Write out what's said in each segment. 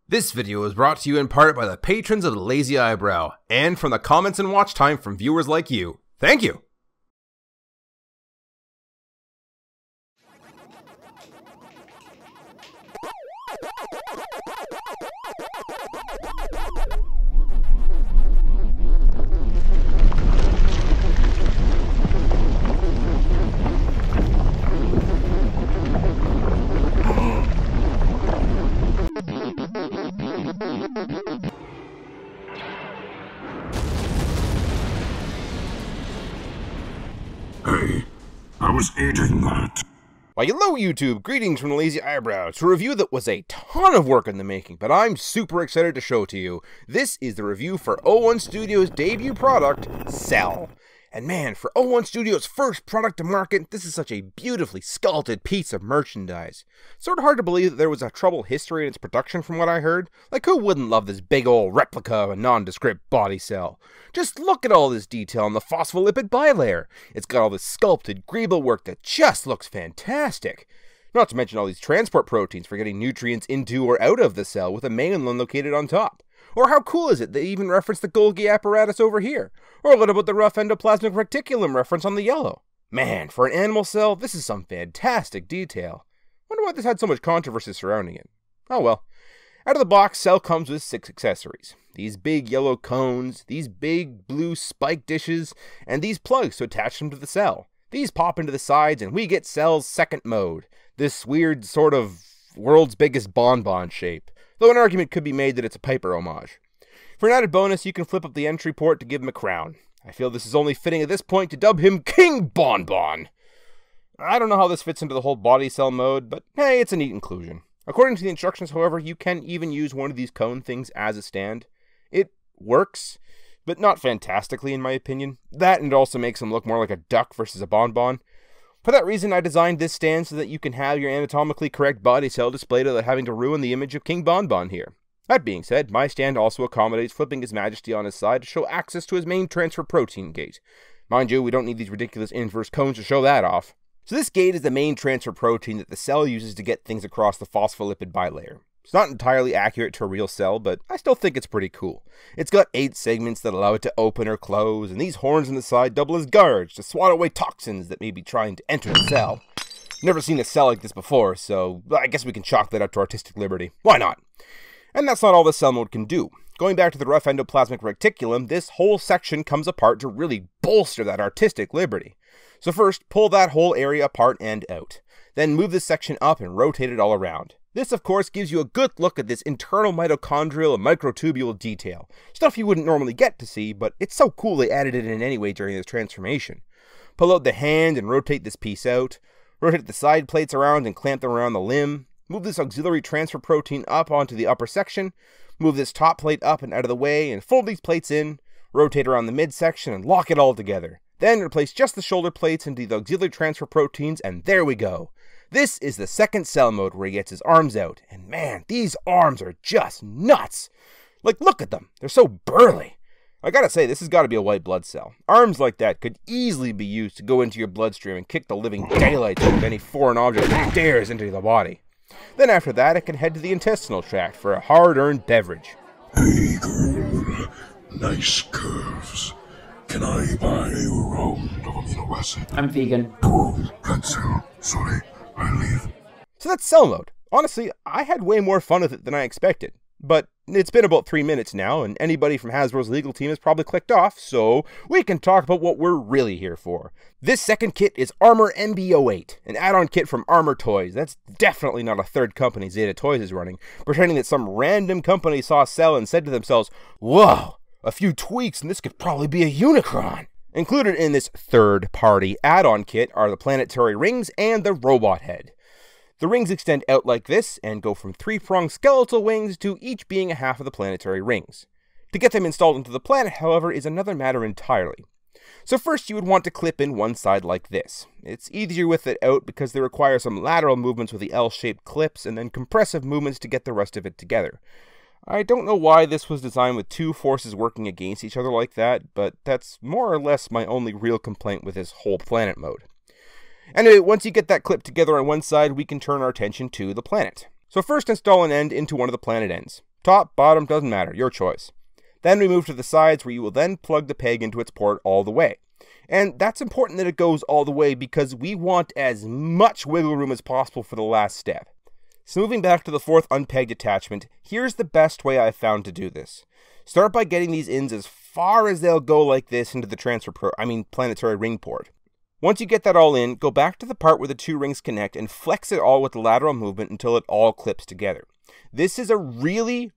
This video is brought to you in part by the patrons of the Lazy Eyebrow, and from the comments and watch time from viewers like you. Thank you! Hey, I was eating that. Why, hello YouTube! Greetings from the Lazy Eyebrow. It's a review that was a ton of work in the making, but I'm super excited to show to you. This is the review for 01Studio's debut product, Cell. And man, for 01Studio's first product to market, this is such a beautifully sculpted piece of merchandise. Sort of hard to believe that there was a troubled history in its production from what I heard. Like, who wouldn't love this big old replica of a nondescript body cell? Just look at all this detail on the phospholipid bilayer. It's got all this sculpted greeble work that just looks fantastic. Not to mention all these transport proteins for getting nutrients into or out of the cell with a mainland located on top. Or how cool is it they even reference the Golgi apparatus over here? Or what about the rough endoplasmic reticulum reference on the yellow? Man, for an animal cell, this is some fantastic detail. Wonder why this had so much controversy surrounding it. Oh well. Out of the box, Cell comes with 6 accessories. These big yellow cones, these big blue spike dishes, and these plugs to attach them to the cell. These pop into the sides and we get Cell's second mode. This weird sort of world's biggest bonbon shape. Though an argument could be made that it's a Piper homage. For an added bonus, you can flip up the entry port to give him a crown. I feel this is only fitting at this point to dub him King Bonbon. I don't know how this fits into the whole body cell mode, but hey, it's a neat inclusion. According to the instructions, however, you can even use one of these cone things as a stand. It works, but not fantastically in my opinion. That and it also makes him look more like a duck versus a bonbon. For that reason, I designed this stand so that you can have your anatomically correct body cell displayed without having to ruin the image of King Bonbon here. That being said, my stand also accommodates flipping His Majesty on his side to show access to his main transfer protein gate. Mind you, we don't need these ridiculous inverse cones to show that off. So this gate is the main transfer protein that the cell uses to get things across the phospholipid bilayer. It's not entirely accurate to a real cell, but I still think it's pretty cool. It's got 8 segments that allow it to open or close, and these horns on the side double as guards to swat away toxins that may be trying to enter the cell. Never seen a cell like this before, so I guess we can chalk that up to artistic liberty. Why not? And that's not all the cell mode can do. Going back to the rough endoplasmic reticulum, this whole section comes apart to really bolster that artistic liberty. So first, pull that whole area apart and out. Then move this section up and rotate it all around. This, of course, gives you a good look at this internal mitochondrial and microtubule detail. Stuff you wouldn't normally get to see, but it's so cool they added it in anyway during this transformation. Pull out the hand and rotate this piece out. Rotate the side plates around and clamp them around the limb. Move this auxiliary transfer protein up onto the upper section. Move this top plate up and out of the way and fold these plates in. Rotate around the midsection and lock it all together. Then replace just the shoulder plates into the auxiliary transfer proteins, and there we go. This is the second cell mode where he gets his arms out, and man, these arms are just nuts! Like, look at them, they're so burly. I gotta say, this has gotta be a white blood cell. Arms like that could easily be used to go into your bloodstream and kick the living daylights out of any foreign object that dares into the body. Then after that, it can head to the intestinal tract for a hard-earned beverage. Hey girl, nice curves. Can I buy a round of amino acid? I'm vegan. Oh, blood cell. Sorry, I leave. So that's cell mode. Honestly, I had way more fun with it than I expected. But it's been about 3 minutes now, and anybody from Hasbro's legal team has probably clicked off, so we can talk about what we're really here for. This second kit is Armor MB08, an add-on kit from Armor Toys. That's definitely not a third company Zeta Toys is running, pretending that some random company saw Cell and said to themselves, whoa, a few tweaks and this could probably be a Unicron. Included in this third-party add-on kit are the planetary rings and the robot head. The rings extend out like this and go from 3-pronged skeletal wings to each being a half of the planetary rings. To get them installed into the planet, however, is another matter entirely. So first you would want to clip in one side like this. It's easier with it out because they require some lateral movements with the L-shaped clips and then compressive movements to get the rest of it together. I don't know why this was designed with 2 forces working against each other like that, but that's more or less my only real complaint with this whole planet mode. Anyway, once you get that clip together on one side, we can turn our attention to the planet. So first install an end into one of the planet ends. Top, bottom, doesn't matter, your choice. Then we move to the sides, where you will then plug the peg into its port all the way. And that's important that it goes all the way because we want as much wiggle room as possible for the last step. So moving back to the fourth unpegged attachment, here's the best way I've found to do this. Start by getting these ends as far as they'll go like this into the planetary ring port. Once you get that all in, go back to the part where the two rings connect and flex it all with the lateral movement until it all clips together. This is a really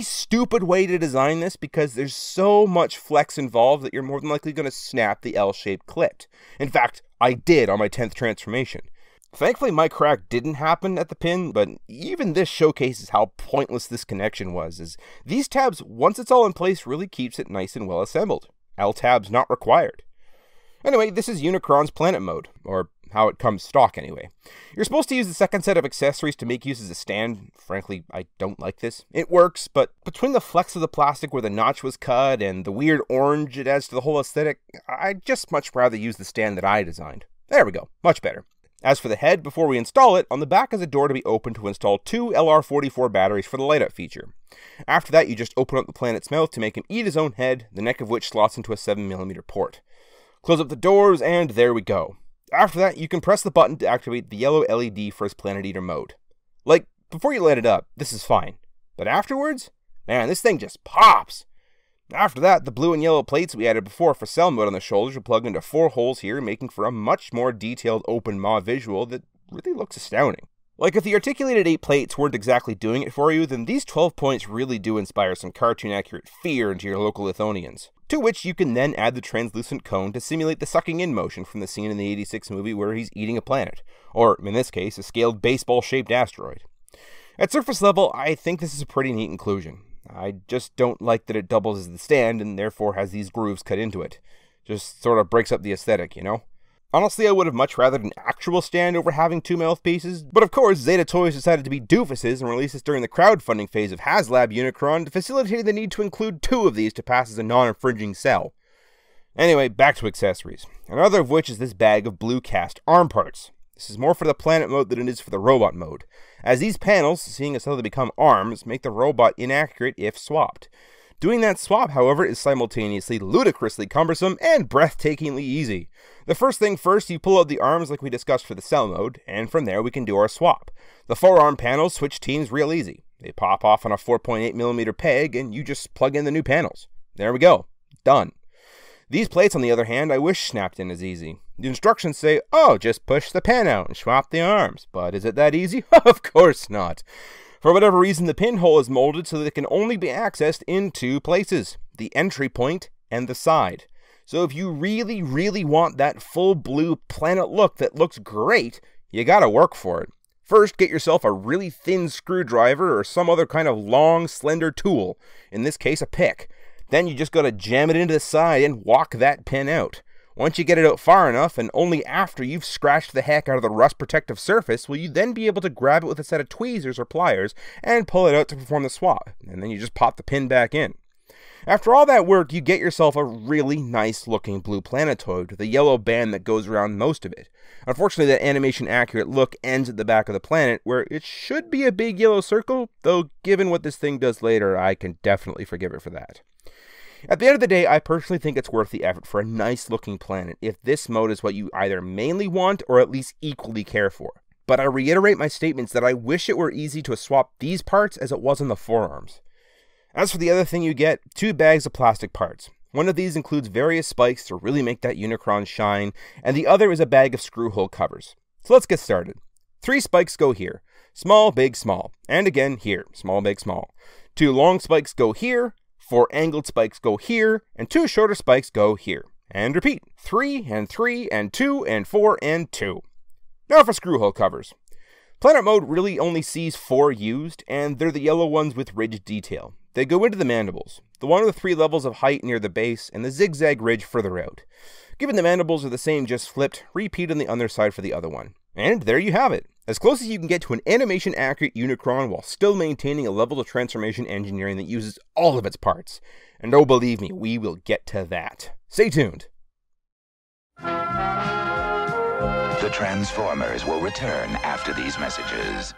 stupid way to design this because there's so much flex involved that you're more than likely going to snap the L-shaped clip. In fact, I did on my 10th transformation. Thankfully, my crack didn't happen at the pin, but even this showcases how pointless this connection was, as these tabs, once it's all in place, really keeps it nice and well assembled. L-tabs not required. Anyway, this is Unicron's planet mode, or how it comes stock anyway. You're supposed to use the second set of accessories to make use as a stand. Frankly, I don't like this. It works, but between the flex of the plastic where the notch was cut and the weird orange it adds to the whole aesthetic, I'd just much rather use the stand that I designed. There we go, much better. As for the head, before we install it, on the back is a door to be opened to install 2 LR44 batteries for the light up feature. After that, you just open up the planet's mouth to make him eat his own head, the neck of which slots into a 7mm port. Close up the doors, and there we go. After that, you can press the button to activate the yellow LED for his Planet Eater mode. Like, before you light it up, this is fine. But afterwards, man, this thing just pops! After that, the blue and yellow plates we added before for cell mode on the shoulders will plug into 4 holes here, making for a much more detailed open maw visual that really looks astounding. Like, if the articulated 8 plates weren't exactly doing it for you, then these 12 points really do inspire some cartoon-accurate fear into your local Lithonians. To which you can then add the translucent cone to simulate the sucking-in motion from the scene in the 86 movie where he's eating a planet, or, in this case, a scaled baseball-shaped asteroid. At surface level, I think this is a pretty neat inclusion. I just don't like that it doubles as the stand and therefore has these grooves cut into it. Just sort of breaks up the aesthetic, you know? Honestly, I would have much rather an actual stand over having 2 mouthpieces, but of course, Zeta Toys decided to be doofuses and release this during the crowdfunding phase of HasLab Unicron, facilitating the need to include 2 of these to pass as a non-infringing cell. Anyway, back to accessories, another of which is this bag of blue cast arm parts. This is more for the planet mode than it is for the robot mode, as these panels, seeing as how they become arms, make the robot inaccurate if swapped. Doing that swap, however, is simultaneously ludicrously cumbersome and breathtakingly easy. The first thing first, you pull out the arms like we discussed for the cell mode, and from there we can do our swap. The 4 arm panels switch teams real easy. They pop off on a 4.8mm peg, and you just plug in the new panels. There we go. Done. These plates, on the other hand, I wish snapped in as easy. The instructions say, oh, just push the pin out and swap the arms. But is it that easy? Of course not. For whatever reason, the pinhole is molded so that it can only be accessed in 2 places, the entry point and the side. So if you really want that full blue planet look that looks great, you gotta work for it. First, get yourself a really thin screwdriver or some other kind of long, slender tool, in this case a pick. Then you just gotta jam it into the side and walk that pin out. Once you get it out far enough, and only after you've scratched the heck out of the rust protective surface, will you then be able to grab it with a set of tweezers or pliers and pull it out to perform the swap, and then you just pop the pin back in. After all that work, you get yourself a really nice looking blue planetoid with a yellow band that goes around most of it. Unfortunately, that animation accurate look ends at the back of the planet, where it should be a big yellow circle, though given what this thing does later, I can definitely forgive it for that. At the end of the day, I personally think it's worth the effort for a nice looking planet if this mode is what you either mainly want or at least equally care for. But I reiterate my statements that I wish it were easy to swap these parts as it was on the forearms. As for the other thing you get, 2 bags of plastic parts. One of these includes various spikes to really make that Unicron shine, and the other is a bag of screw hole covers. So let's get started. 3 spikes go here. Small, big, small. And again here. Small, big, small. 2 long spikes go here. 4 angled spikes go here, and 2 shorter spikes go here. And repeat. 3 and 3 and 2 and 4 and 2. Now for screw hole covers. Planet mode really only sees 4 used, and they're the yellow ones with ridged detail. They go into the mandibles, the one with 3 levels of height near the base, and the zigzag ridge further out. Given the mandibles are the same just flipped, repeat on the underside for the other one. And there you have it. As close as you can get to an animation-accurate Unicron while still maintaining a level of transformation engineering that uses all of its parts. And oh, believe me, we will get to that. Stay tuned. The Transformers will return after these messages.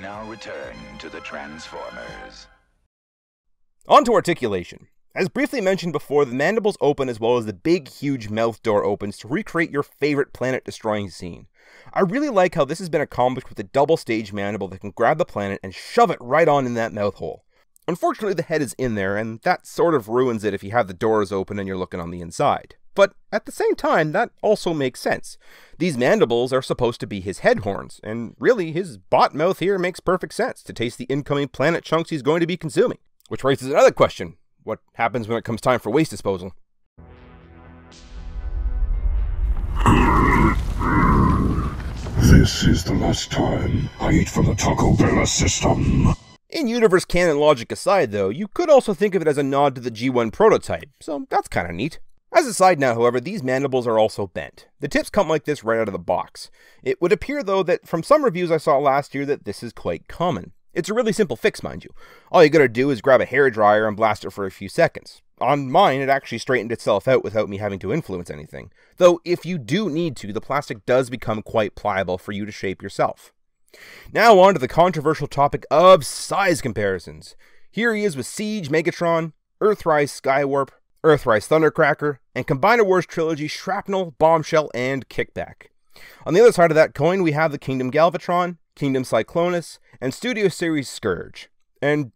now return to the Transformers. On to articulation. As briefly mentioned before, the mandibles open as well as the big, huge mouth door opens to recreate your favorite planet-destroying scene. I really like how this has been accomplished with a double-stage mandible that can grab the planet and shove it right on in that mouth hole. Unfortunately, the head is in there, and that sort of ruins it if you have the doors open and you're looking on the inside. But at the same time, that also makes sense. These mandibles are supposed to be his head horns, and really, his bot mouth here makes perfect sense to taste the incoming planet chunks he's going to be consuming. Which raises another question. What happens when it comes time for waste disposal? This is the last time I eat from the Taco Bell system. In-universe canon logic aside, though, you could also think of it as a nod to the G1 prototype, so that's kinda neat. As a side note, however, these mandibles are also bent. The tips come like this right out of the box. It would appear, though, that from some reviews I saw last year that this is quite common. It's a really simple fix, mind you. All you gotta do is grab a hairdryer and blast it for a few seconds. On mine, it actually straightened itself out without me having to influence anything. Though, if you do need to, the plastic does become quite pliable for you to shape yourself. Now on to the controversial topic of size comparisons. Here he is with Siege Megatron, Earthrise Skywarp, Earthrise Thundercracker, and Combiner Wars Trilogy Shrapnel, Bombshell, and Kickback. On the other side of that coin, we have the Kingdom Galvatron, Kingdom Cyclonus, and Studio Series Scourge. And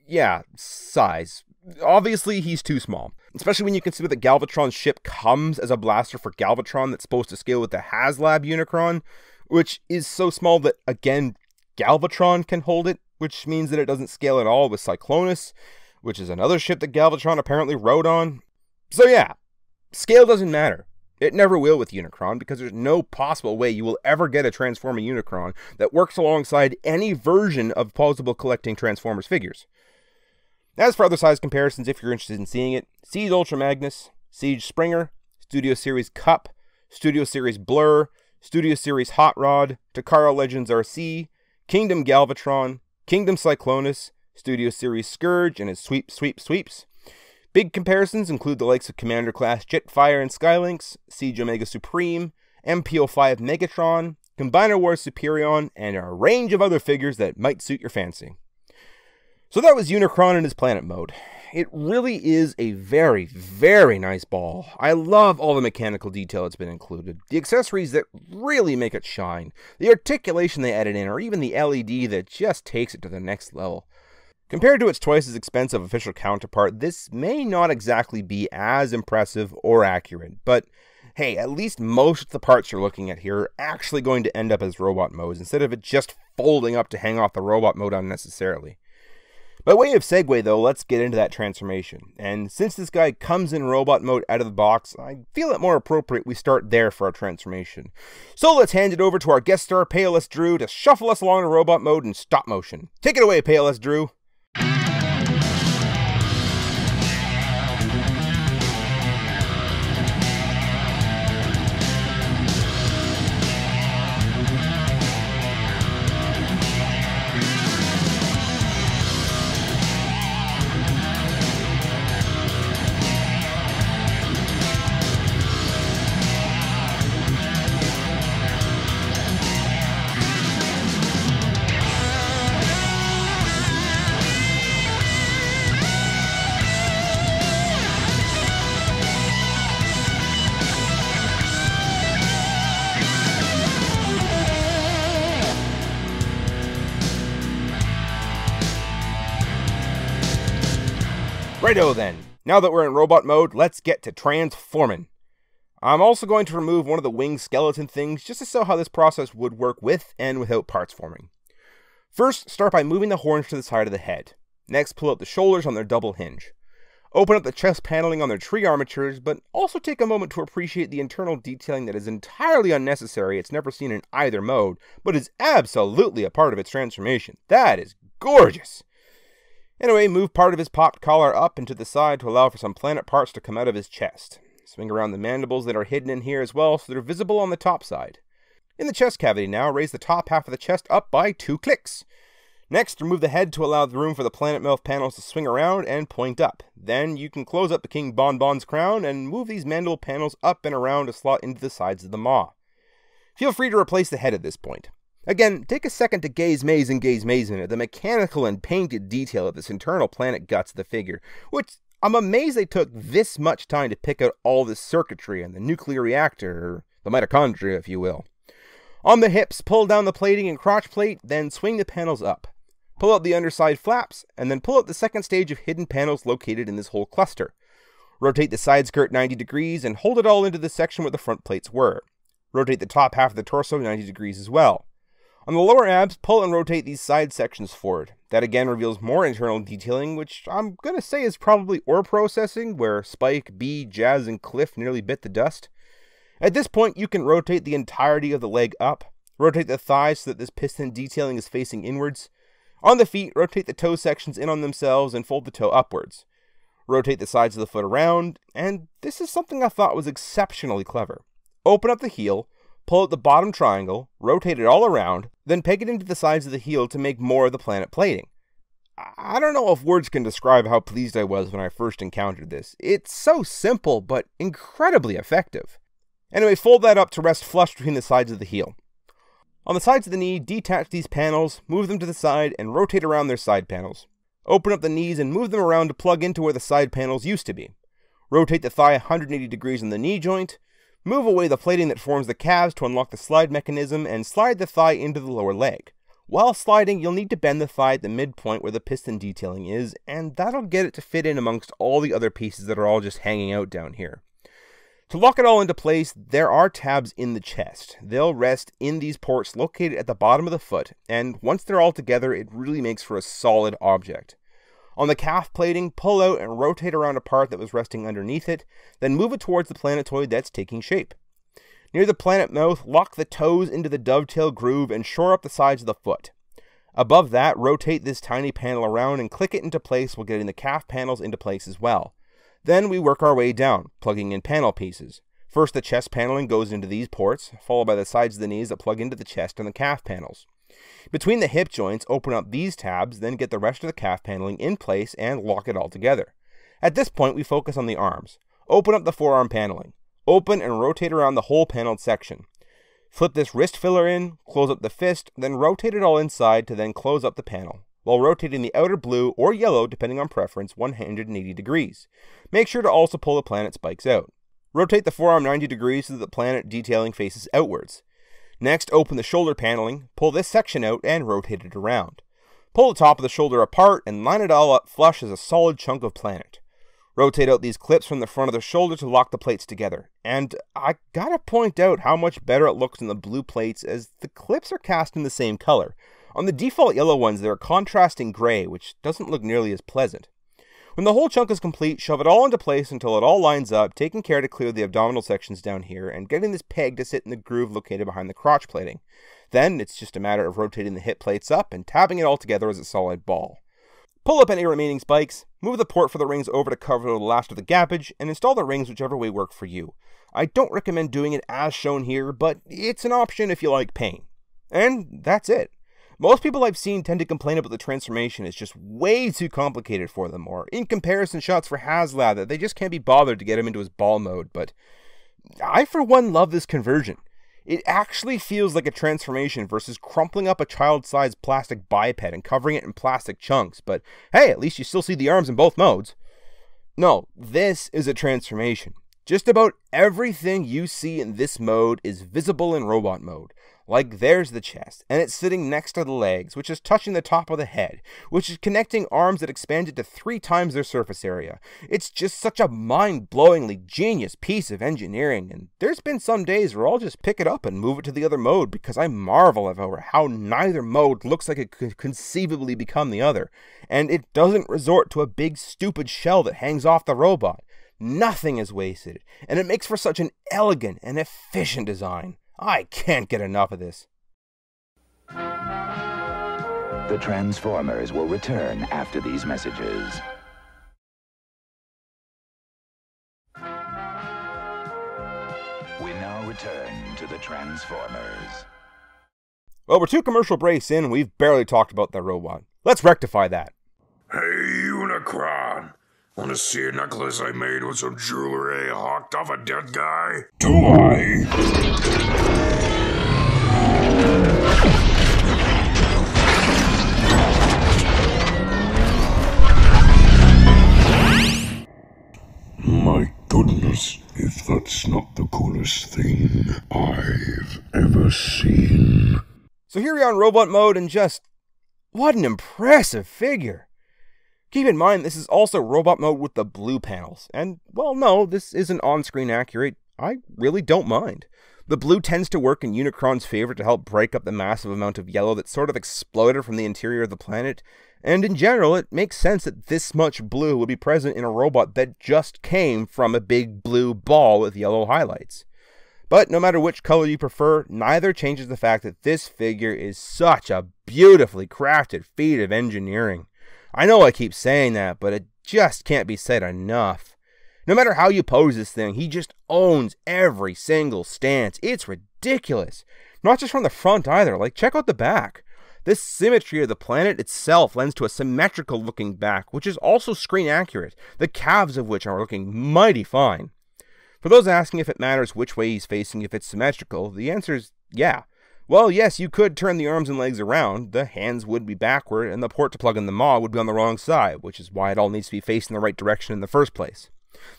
yeah, size. Obviously, he's too small. Especially when you consider that Galvatron's ship comes as a blaster for Galvatron that's supposed to scale with the HasLab Unicron, which is so small that, again, Galvatron can hold it, which means that it doesn't scale at all with Cyclonus, which is another ship that Galvatron apparently rode on. So yeah, scale doesn't matter. It never will with Unicron, because there's no possible way you will ever get a Transforming Unicron that works alongside any version of plausible collecting Transformers figures. As for other size comparisons, if you're interested in seeing it, Siege Ultra Magnus, Siege Springer, Studio Series Cup, Studio Series Blur, Studio Series Hot Rod, Takara Legends RC, Kingdom Galvatron, Kingdom Cyclonus, Studio Series Scourge and his sweeps. Big comparisons include the likes of Commander-class Jetfire and Skylynx, Siege Omega Supreme, MPO5 Megatron, Combiner Wars Superion, and a range of other figures that might suit your fancy. So that was Unicron in his planet mode. It really is a very, very nice ball. I love all the mechanical detail that's been included, the accessories that really make it shine, the articulation they added in, or even the LED that just takes it to the next level. Compared to its twice as expensive official counterpart, this may not exactly be as impressive or accurate, but hey, at least most of the parts you're looking at here are actually going to end up as robot modes, instead of it just folding up to hang off the robot mode unnecessarily. By way of segue though, let's get into that transformation, and since this guy comes in robot mode out of the box, I feel it more appropriate we start there for our transformation. So let's hand it over to our guest star Peolesdru to shuffle us along to robot mode in stop motion. Take it away, Peolesdru. Righto then, now that we're in robot mode, let's get to transforming. I'm also going to remove one of the wing skeleton things just to show how this process would work with and without parts forming. First, start by moving the horns to the side of the head. Next, pull out the shoulders on their double hinge. Open up the chest paneling on their tree armatures, but also take a moment to appreciate the internal detailing that is entirely unnecessary. It's never seen in either mode, but is absolutely a part of its transformation. That is gorgeous! Anyway, move part of his popped collar up and to the side to allow for some planet parts to come out of his chest. Swing around the mandibles that are hidden in here as well so they're visible on the top side. In the chest cavity now, raise the top half of the chest up by 2 clicks. Next, remove the head to allow the room for the planet mouth panels to swing around and point up. Then you can close up the King Bonbon's crown and move these mandible panels up and around to slot into the sides of the maw. Feel free to replace the head at this point. Again, take a second to gaze maze at the mechanical and painted detail of this internal planet guts of the figure, which I'm amazed they took this much time to pick out all this circuitry and the nuclear reactor, or the mitochondria if you will. On the hips, pull down the plating and crotch plate, then swing the panels up. Pull out the underside flaps, and then pull out the second stage of hidden panels located in this whole cluster. Rotate the side skirt 90 degrees and hold it all into the section where the front plates were. Rotate the top half of the torso 90 degrees as well. On the lower abs, pull and rotate these side sections forward. That again reveals more internal detailing, which I'm gonna say is probably ore processing, where Spike, Bee, Jazz, and Cliff nearly bit the dust. At this point, you can rotate the entirety of the leg up. Rotate the thighs so that this piston detailing is facing inwards. On the feet, rotate the toe sections in on themselves and fold the toe upwards. Rotate the sides of the foot around, and this is something I thought was exceptionally clever. Open up the heel, pull out the bottom triangle, rotate it all around, then peg it into the sides of the heel to make more of the planet plating. I don't know if words can describe how pleased I was when I first encountered this. It's so simple, but incredibly effective. Anyway, fold that up to rest flush between the sides of the heel. On the sides of the knee, detach these panels, move them to the side, and rotate around their side panels. Open up the knees and move them around to plug into where the side panels used to be. Rotate the thigh 180 degrees in the knee joint. Move away the plating that forms the calves to unlock the slide mechanism and slide the thigh into the lower leg. While sliding, you'll need to bend the thigh at the midpoint where the piston detailing is, and that'll get it to fit in amongst all the other pieces that are all just hanging out down here. To lock it all into place, there are tabs in the chest. They'll rest in these ports located at the bottom of the foot, and once they're all together, it really makes for a solid object. On the calf plating, pull out and rotate around a part that was resting underneath it, then move it towards the planetoid that's taking shape. Near the planet mouth, lock the toes into the dovetail groove and shore up the sides of the foot. Above that, rotate this tiny panel around and click it into place while getting the calf panels into place as well. Then we work our way down, plugging in panel pieces. First, the chest paneling goes into these ports, followed by the sides of the knees that plug into the chest and the calf panels. Between the hip joints, open up these tabs, then get the rest of the calf paneling in place and lock it all together. At this point, we focus on the arms. Open up the forearm paneling. Open and rotate around the whole paneled section. Flip this wrist filler in, close up the fist, then rotate it all inside to then close up the panel, while rotating the outer blue or yellow, depending on preference, 180 degrees. Make sure to also pull the planet spikes out. Rotate the forearm 90 degrees so that the planet detailing faces outwards. Next, open the shoulder paneling, pull this section out, and rotate it around. Pull the top of the shoulder apart and line it all up flush as a solid chunk of planet. Rotate out these clips from the front of the shoulder to lock the plates together. And I gotta point out how much better it looks in the blue plates as the clips are cast in the same color. On the default yellow ones, they're a contrasting gray, which doesn't look nearly as pleasant. When the whole chunk is complete, shove it all into place until it all lines up, taking care to clear the abdominal sections down here, and getting this peg to sit in the groove located behind the crotch plating. Then, it's just a matter of rotating the hip plates up and tabbing it all together as a solid ball. Pull up any remaining spikes, move the port for the rings over to cover the last of the gappage, and install the rings whichever way work for you. I don't recommend doing it as shown here, but it's an option if you like pain. And that's it. Most people I've seen tend to complain about the transformation is just way too complicated for them, or in comparison shots for HasLab that they just can't be bothered to get him into his ball mode, but I for one love this conversion. It actually feels like a transformation versus crumpling up a child-sized plastic biped and covering it in plastic chunks, but hey, at least you still see the arms in both modes. No, this is a transformation. Just about everything you see in this mode is visible in robot mode. Like there's the chest, and it's sitting next to the legs, which is touching the top of the head, which is connecting arms that expanded to 3 times their surface area. It's just such a mind-blowingly genius piece of engineering, and there's been some days where I'll just pick it up and move it to the other mode because I marvel over how neither mode looks like it could conceivably become the other, and it doesn't resort to a big stupid shell that hangs off the robot. Nothing is wasted, and it makes for such an elegant and efficient design. I can't get enough of this. The Transformers will return after these messages. We now return to the Transformers. Well, we're 2 commercial breaks in, and we've barely talked about that robot. Let's rectify that. Hey, Unicron. Want to see a necklace I made with some jewelry hawked off a dead guy? Do I? I've ever seen. So here we are in robot mode, and just, what an impressive figure. Keep in mind, this is also robot mode with the blue panels. And, well, no, this isn't on-screen accurate. I really don't mind. The blue tends to work in Unicron's favor to help break up the massive amount of yellow that sort of exploded from the interior of the planet. And in general, it makes sense that this much blue would be present in a robot that just came from a big blue ball with yellow highlights. But no matter which color you prefer, neither changes the fact that this figure is such a beautifully crafted feat of engineering. I know I keep saying that, but it just can't be said enough. No matter how you pose this thing, he just owns every single stance. It's ridiculous. Not just from the front either, like check out the back. This symmetry of the planet itself lends to a symmetrical looking back, which is also screen accurate, the calves of which are looking mighty fine. For those asking if it matters which way he's facing if it's symmetrical, the answer is yeah. Well, yes, you could turn the arms and legs around, the hands would be backward, and the port to plug in the maw would be on the wrong side, which is why it all needs to be facing the right direction in the first place.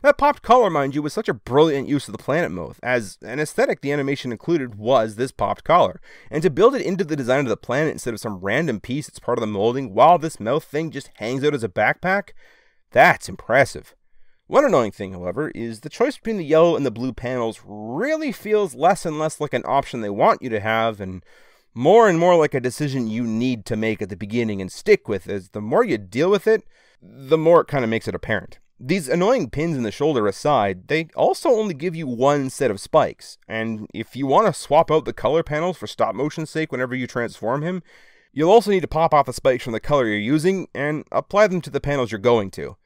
That popped color, mind you, was such a brilliant use of the planet mode, as an aesthetic the animation included was this popped collar, and to build it into the design of the planet instead of some random piece that's part of the molding while this mouth thing just hangs out as a backpack, that's impressive. One annoying thing, however, is the choice between the yellow and the blue panels really feels less and less like an option they want you to have, and more like a decision you need to make at the beginning and stick with, as the more you deal with it, the more it kind of makes it apparent. These annoying pins in the shoulder aside, they also only give you one set of spikes, and if you want to swap out the color panels for stop motion's sake whenever you transform him, you'll also need to pop off the spikes from the color you're using and apply them to the panels you're going to.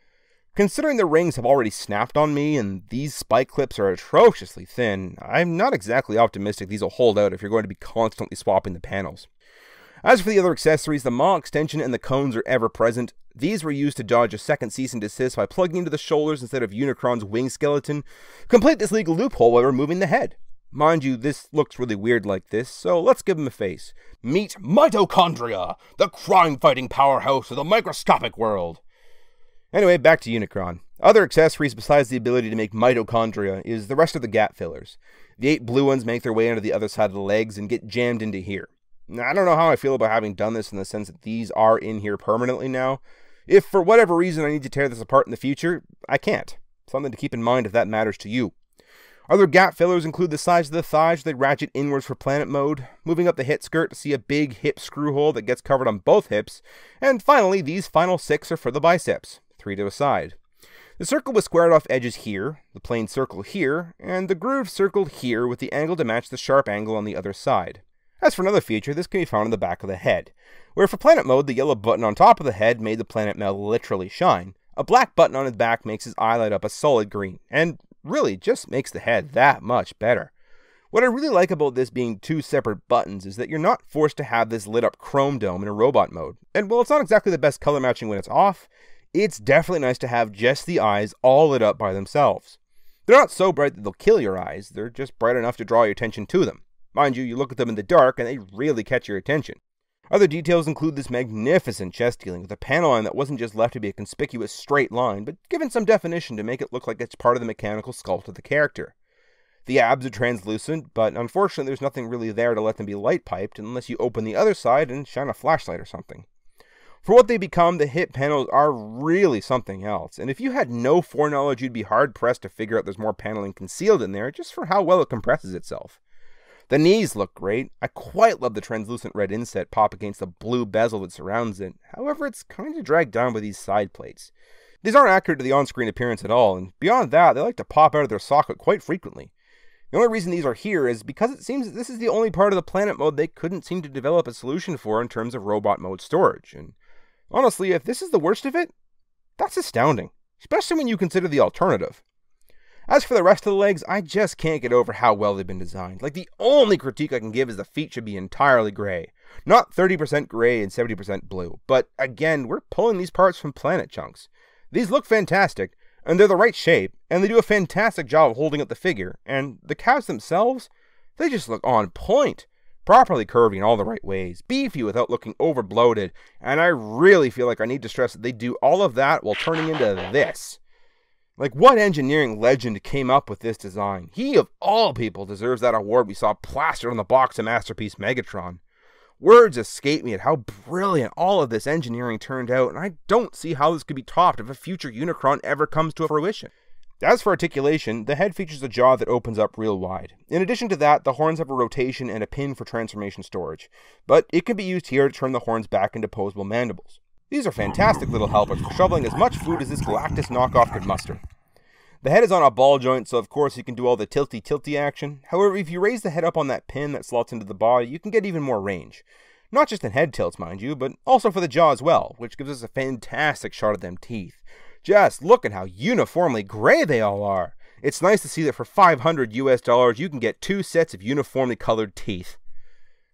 Considering the rings have already snapped on me and these spike clips are atrociously thin, I'm not exactly optimistic these will hold out if you're going to be constantly swapping the panels. As for the other accessories, the maw extension and the cones are ever present. These were used to dodge a second cease and desist by plugging into the shoulders instead of Unicron's wing skeleton. Complete this legal loophole by removing the head. Mind you, this looks really weird like this, so let's give him a face. Meet Mitochondria, the crime-fighting powerhouse of the microscopic world. Anyway, back to Unicron. Other accessories besides the ability to make mitochondria is the rest of the gap fillers. The 8 blue ones make their way into the other side of the legs and get jammed into here. Now, I don't know how I feel about having done this in the sense that these are in here permanently now. If for whatever reason I need to tear this apart in the future, I can't. Something to keep in mind if that matters to you. Other gap fillers include the size of the thighs they ratchet inwards for planet mode, moving up the hip skirt to see a big hip screw hole that gets covered on both hips, and finally these final 6 are for the biceps. 3 to a side. The circle with squared off edges here, the plain circle here, and the groove circled here with the angle to match the sharp angle on the other side. As for another feature, this can be found on the back of the head, where for planet mode the yellow button on top of the head made the planet meld literally shine. A black button on his back makes his eye light up a solid green, and really just makes the head that much better. What I really like about this being 2 separate buttons is that you're not forced to have this lit up chrome dome in a robot mode, and while it's not exactly the best color matching when it's off, it's definitely nice to have just the eyes all lit up by themselves. They're not so bright that they'll kill your eyes, they're just bright enough to draw your attention to them. Mind you, you look at them in the dark and they really catch your attention. Other details include this magnificent chest healing with a panel line that wasn't just left to be a conspicuous straight line, but given some definition to make it look like it's part of the mechanical sculpt of the character. The abs are translucent, but unfortunately there's nothing really there to let them be light piped unless you open the other side and shine a flashlight or something. For what they become, the hip panels are really something else, and if you had no foreknowledge, you'd be hard-pressed to figure out there's more paneling concealed in there just for how well it compresses itself. The knees look great. I quite love the translucent red inset pop against the blue bezel that surrounds it, however it's kind of dragged down by these side plates. These aren't accurate to the on-screen appearance at all, and beyond that, they like to pop out of their socket quite frequently. The only reason these are here is because it seems that this is the only part of the planet mode they couldn't seem to develop a solution for in terms of robot mode storage, and honestly, if this is the worst of it, that's astounding, especially when you consider the alternative. As for the rest of the legs, I just can't get over how well they've been designed. Like, the only critique I can give is the feet should be entirely gray. Not 30% gray and 70% blue, but again, we're pulling these parts from planet chunks. These look fantastic, and they're the right shape, and they do a fantastic job of holding up the figure, and the calves themselves, they just look on point. Properly curvy in all the right ways, beefy without looking over-bloated, and I really feel like I need to stress that they do all of that while turning into this. Like, what engineering legend came up with this design? He, of all people, deserves that award we saw plastered on the box of Masterpiece Megatron. Words escape me at how brilliant all of this engineering turned out, and I don't see how this could be topped if a future Unicron ever comes to fruition. As for articulation, the head features a jaw that opens up real wide. In addition to that, the horns have a rotation and a pin for transformation storage, but it can be used here to turn the horns back into posable mandibles. These are fantastic little helpers for shoveling as much food as this Galactus knockoff could muster. The head is on a ball joint, so of course you can do all the tilty action. However, if you raise the head up on that pin that slots into the body, you can get even more range. Not just in head tilts, mind you, but also for the jaw as well, which gives us a fantastic shot of them teeth. Just look at how uniformly gray they all are. It's nice to see that for $500 US you can get 2 sets of uniformly colored teeth.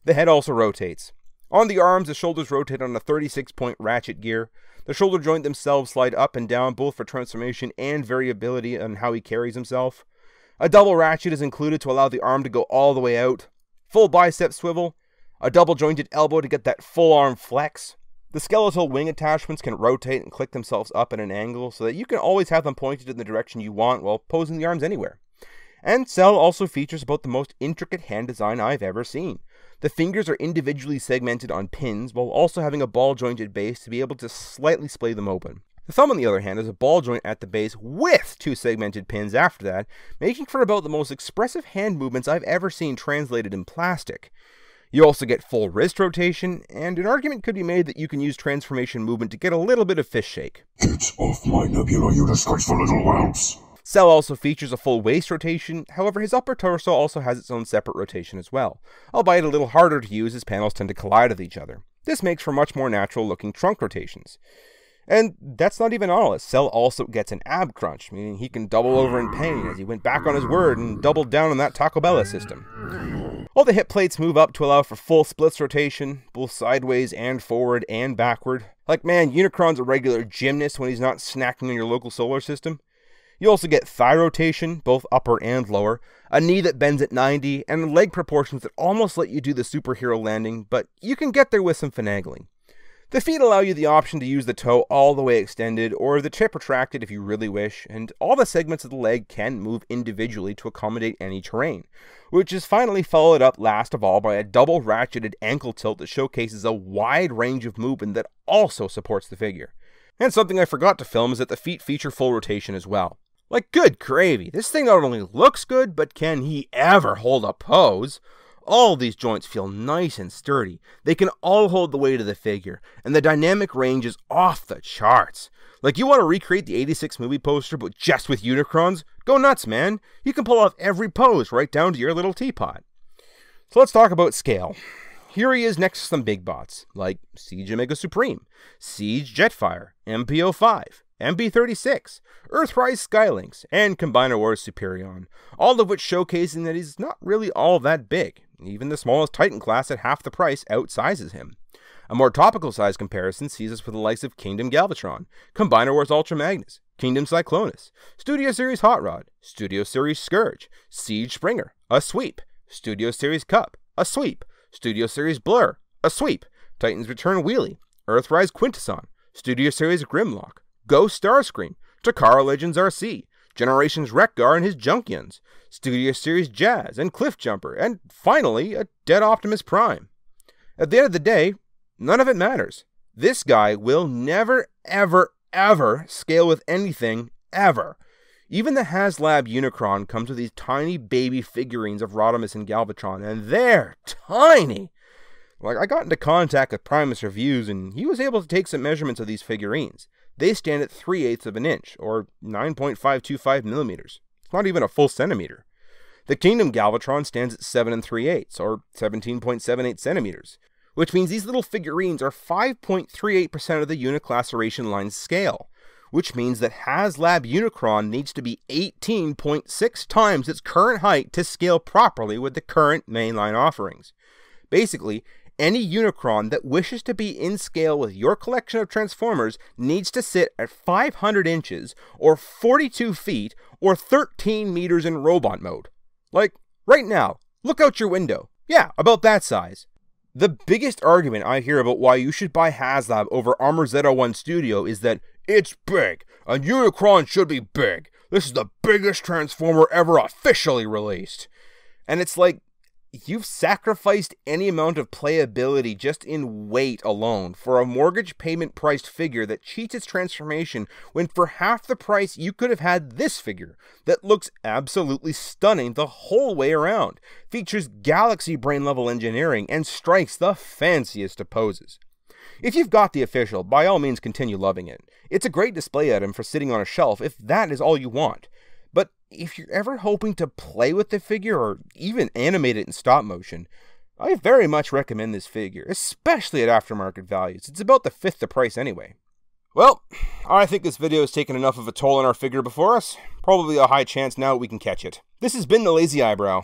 The head also rotates. On the arms, the shoulders rotate on a 36-point ratchet gear. The shoulder joint themselves slide up and down both for transformation and variability on how he carries himself. A double ratchet is included to allow the arm to go all the way out. Full bicep swivel. A double jointed elbow to get that full arm flex. The skeletal wing attachments can rotate and click themselves up at an angle so that you can always have them pointed in the direction you want while posing the arms anywhere. And Cell also features about the most intricate hand design I've ever seen. The fingers are individually segmented on pins while also having a ball jointed base to be able to slightly splay them open. The thumb, on the other hand, is a ball joint at the base with 2 segmented pins after that, making for about the most expressive hand movements I've ever seen translated in plastic. You also get full wrist rotation, and an argument could be made that you can use transformation movement to get a little bit of fish shake. Get off my nebula, you disgraceful little whelps! Cell also features a full waist rotation, however his upper torso also has its own separate rotation as well, albeit a little harder to use as panels tend to collide with each other. This makes for much more natural looking trunk rotations. And that's not even all, as Cell also gets an ab crunch, meaning he can double over in pain as he went back on his word and doubled down on that Taco Bell system. All the hip plates move up to allow for full splits rotation, both sideways and forward and backward. Like, man, Unicron's a regular gymnast when he's not snacking on your local solar system. You also get thigh rotation, both upper and lower, a knee that bends at 90, and leg proportions that almost let you do the superhero landing, but you can get there with some finagling. The feet allow you the option to use the toe all the way extended, or the tip retracted if you really wish, and all the segments of the leg can move individually to accommodate any terrain, which is finally followed up last of all by a double ratcheted ankle tilt that showcases a wide range of movement that also supports the figure. And something I forgot to film is that the feet feature full rotation as well. Like, good gravy, this thing not only looks good, but can he ever hold a pose? All these joints feel nice and sturdy. They can all hold the weight of the figure, and the dynamic range is off the charts. Like, you want to recreate the 86 movie poster, but just with Unicrons? Go nuts, man. You can pull off every pose right down to your little teapot. So let's talk about scale. Here he is next to some big bots, like Siege Omega Supreme, Siege Jetfire, MPO5, MB36, Earthrise Skylinks, and Combiner Wars Superion, all of which showcasing that he's not really all that big. Even the smallest Titan class at half the price outsizes him. A more topical size comparison sees us with the likes of Kingdom Galvatron, Combiner Wars Ultra Magnus, Kingdom Cyclonus, Studio Series Hot Rod, Studio Series Scourge, Siege Springer, a sweep, Studio Series Cup, a sweep, Studio Series Blur, a sweep, Titans Return Wheelie, Earthrise Quintesson, Studio Series Grimlock, Ghost Starscream, Takara Legends RC, Generations Wreckgar and his Junkions, Studio Series Jazz and Cliff Jumper, and finally, a Dead Optimus Prime. At the end of the day, none of it matters. This guy will never, ever, ever scale with anything, ever. Even the HasLab Unicron comes with these tiny baby figurines of Rodimus and Galvatron, and they're tiny! Like, I got into contact with Primus Reviews, and he was able to take some measurements of these figurines. They stand at 3/8 of an inch, or 9.525 millimeters. It's not even a full centimeter. The Kingdom Galvatron stands at 7 3/8, or 17.78 centimeters, which means these little figurines are 5.38% of the Uniclaceration line's scale, which means that HasLab Unicron needs to be 18.6 times its current height to scale properly with the current mainline offerings. Basically, any Unicron that wishes to be in scale with your collection of Transformers needs to sit at 500 inches, or 42 feet, or 13 meters in robot mode. Like, right now, look out your window. Yeah, about that size. The biggest argument I hear about why you should buy HasLab over Armor Z01 Studio is that it's big, and Unicron should be big. This is the biggest Transformer ever officially released. And it's like, you've sacrificed any amount of playability just in weight alone for a mortgage payment priced figure that cheats its transformation, when for half the price you could have had this figure that looks absolutely stunning the whole way around, features galaxy brain level engineering, and strikes the fanciest of poses. If you've got the official, by all means continue loving it. It's a great display item for sitting on a shelf if that is all you want. But if you're ever hoping to play with the figure or even animate it in stop motion, I very much recommend this figure, especially at aftermarket values. It's about the fifth the price anyway. Well, I think this video has taken enough of a toll on our figure before us. Probably a high chance now we can catch it. This has been the Lazy Eyebrow.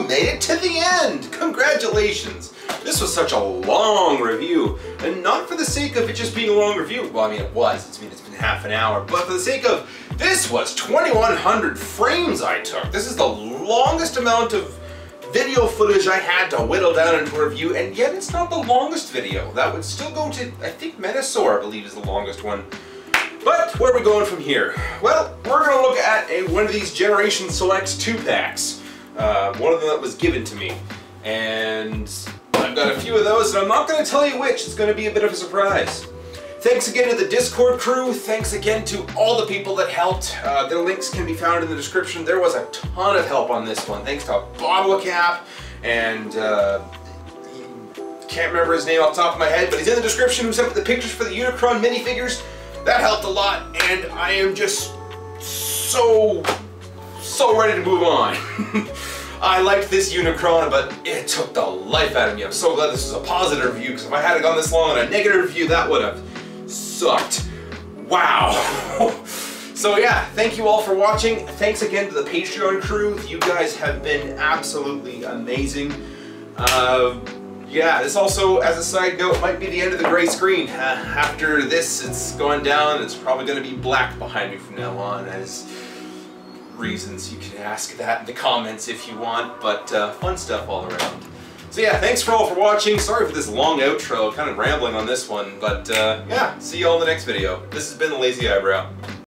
Made it to the end! Congratulations! This was such a long review, and not for the sake of it just being a long review. Well, I mean, it was. It's been half an hour, but for the sake of this was 2,100 frames I took. This is the longest amount of video footage I had to whittle down into a review, and yet it's not the longest video. That would still go to, I think, Metasaur, I believe, is the longest one. But where are we going from here? Well, we're going to look at one of these Generation Selects 2-packs. One of them that was given to me, and I've got a few of those, and I'm not going to tell you which. It's going to be a bit of a surprise. Thanks again to the Discord crew. Thanks again to all the people that helped. Their links can be found in the description. There was a ton of help on this one. Thanks to Bottle Cap, and can't remember his name off the top of my head, but he's in the description, who sent me the pictures for the Unicron minifigures. That helped a lot, and I am just so ready to move on. I liked this Unicron, but it took the life out of me. I'm so glad this was a positive review, because if I had gone this long on a negative review, that would have sucked. Wow. So yeah, thank you all for watching. Thanks again to the Patreon crew. You guys have been absolutely amazing. Yeah, this also, as a side note, might be the end of the gray screen. After this, it's going down. It's probably going to be black behind me from now on, as reasons. You can ask that in the comments if you want, but fun stuff all around. So yeah, thanks for all for watching. Sorry for this long outro, kind of rambling on this one, but yeah, see you all in the next video. This has been the Lazy Eyebrow.